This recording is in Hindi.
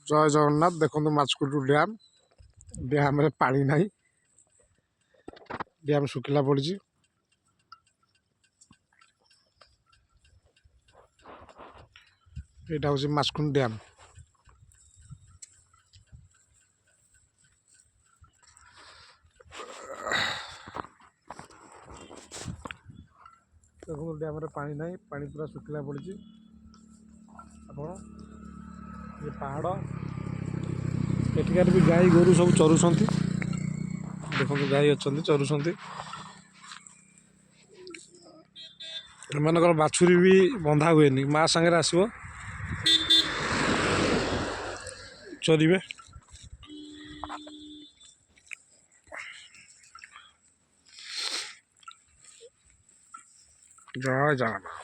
जय जगन्नाथ देखो माछकुंड डैम डैम रे पानी नहीं डैम सुखिला पड़ी यहाँ हूँ माछकुंड डैम देखो डैम रे पानी नहीं पानी पूरा सुखिला पड़ी आप ये पहाड़ एठिकार भी गाई गोरु सब चरुंट देखो गाई अच्छा चरुंट एमकर बाछुरी भी बंधा हुए माँ सांगे आसो चरिबे जय जगन्नाथ।